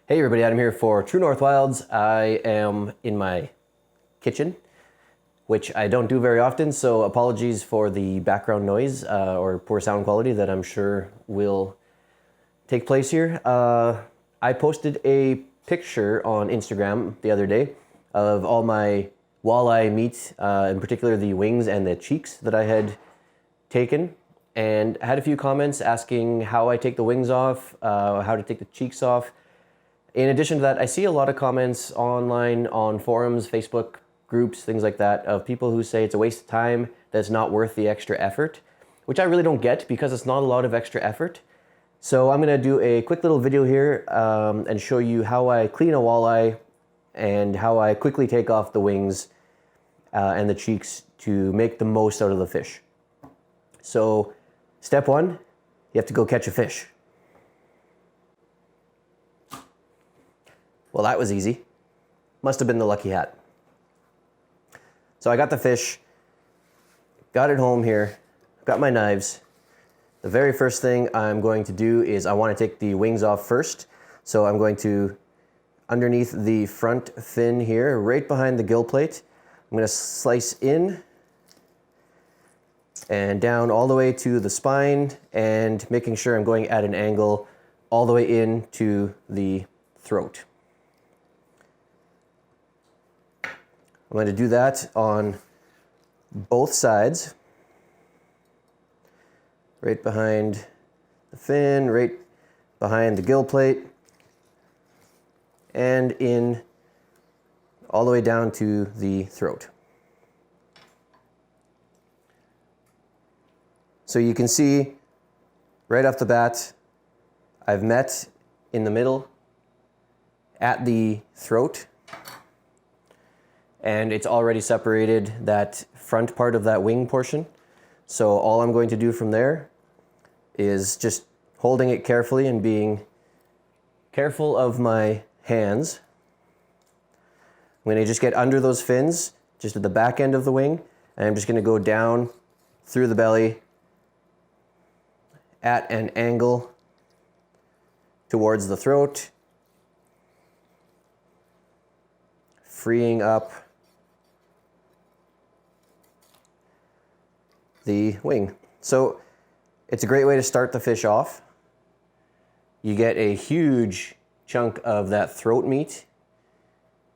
Hey everybody, Adam here for True North Wilds. I am in my kitchen, which I don't do very often, so apologies for the background noise or poor sound quality that I'm sure will take place here. I posted a picture on Instagram the other day of all my walleye meat, in particular the wings and the cheeks that I had taken, and had a few comments asking how I take the wings off, how to take the cheeks off. In addition to that, I see a lot of comments online on forums, Facebook groups, things like that, of people who say it's a waste of time, that it's not worth the extra effort, which I really don't get because it's not a lot of extra effort. So I'm going to do a quick little video here and show you how I clean a walleye and how I quickly take off the wings and the cheeks to make the most out of the fish. So step one, you have to go catch a fish. Well, that was easy. Must have been the lucky hat. So I got the fish, got it home here, got my knives. The very first thing I'm going to do is I want to take the wings off first. So I'm going to, underneath the front fin here, right behind the gill plate, I'm going to slice in and down all the way to the spine and making sure I'm going at an angle all the way in to the throat. I'm going to do that on both sides, right behind the fin, right behind the gill plate, and in all the way down to the throat. So you can see right off the bat, I've met in the middle at the throat, and it's already separated that front part of that wing portion. So all I'm going to do from there is just holding it carefully and being careful of my hands. I'm going to just get under those fins, just at the back end of the wing, and I'm just going to go down through the belly at an angle towards the throat, freeing up the wing. So it's a great way to start the fish off. You get a huge chunk of that throat meat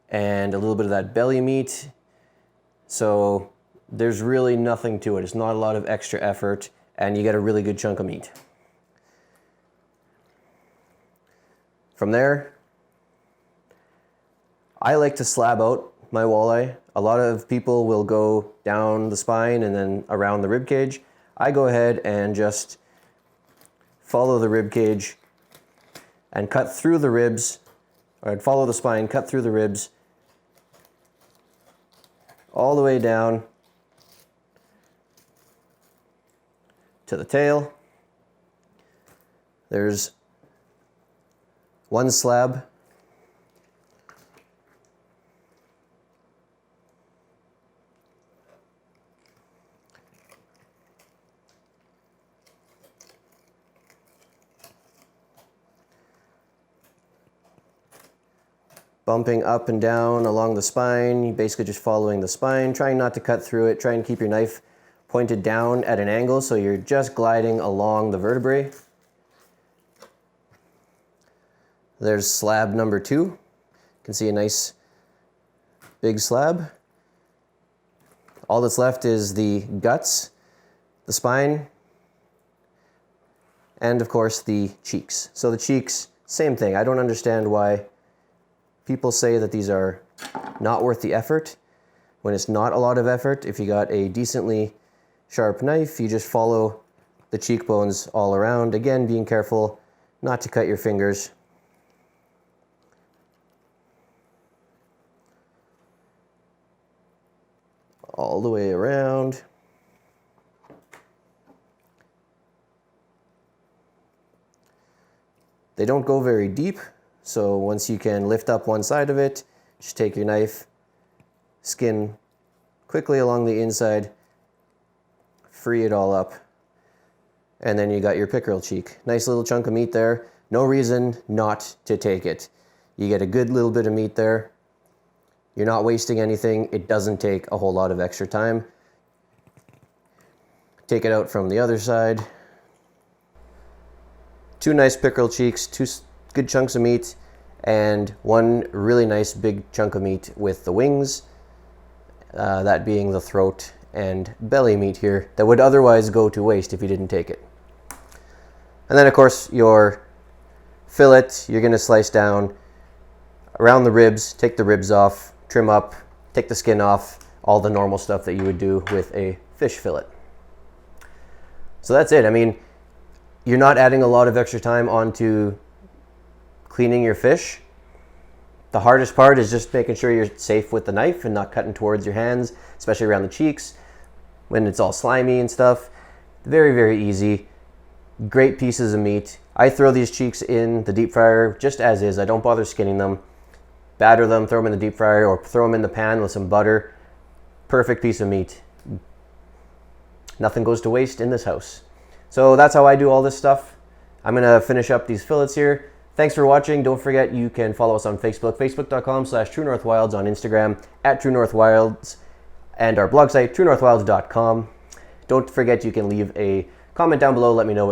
and a little bit of that belly meat. So there's really nothing to it. It's not a lot of extra effort, and you get a really good chunk of meat. From there, I like to slab out my walleye. A lot of people will go down the spine and then around the rib cage. I go ahead and just follow the rib cage and cut through the ribs, or I'd follow the spine, cut through the ribs, all the way down to the tail. There's one slab. Bumping up and down along the spine, you're basically just following the spine, trying not to cut through it, trying to keep your knife pointed down at an angle so you're just gliding along the vertebrae. There's slab number 2. You can see a nice big slab. All that's left is the guts, the spine, and of course the cheeks. So the cheeks, same thing. I don't understand why people say that these are not worth the effort when it's not a lot of effort. If you got a decently sharp knife, you just follow the cheekbones all around. Again, being careful not to cut your fingers. All the way around. They don't go very deep. So once you can lift up one side of it, just take your knife, skin quickly along the inside, free it all up, and then you got your pickerel cheek. Nice little chunk of meat there. No reason not to take it. You get a good little bit of meat there. You're not wasting anything. It doesn't take a whole lot of extra time. Take it out from the other side. 2 nice pickerel cheeks, 2 good chunks of meat, and 1 really nice big chunk of meat with the wings, that being the throat and belly meat here that would otherwise go to waste if you didn't take it. And then of course your fillet, you're going to slice down around the ribs, take the ribs off, trim up, take the skin off, all the normal stuff that you would do with a fish fillet. So that's it. I mean, you're not adding a lot of extra time onto cleaning your fish. The hardest part is just making sure you're safe with the knife and not cutting towards your hands, especially around the cheeks when it's all slimy and stuff. Very, very easy. Great pieces of meat. I throw these cheeks in the deep fryer just as is. I don't bother skinning them. Batter them, throw them in the deep fryer, or throw them in the pan with some butter. Perfect piece of meat. Nothing goes to waste in this house. So that's how I do all this stuff. I'm gonna finish up these fillets here. Thanks for watching. Don't forget you can follow us on Facebook, facebook.com/TrueNorthWilds, on Instagram @TrueNorthWilds, and our blog site, truenorthwilds.com. Don't forget you can leave a comment down below. Let me know what you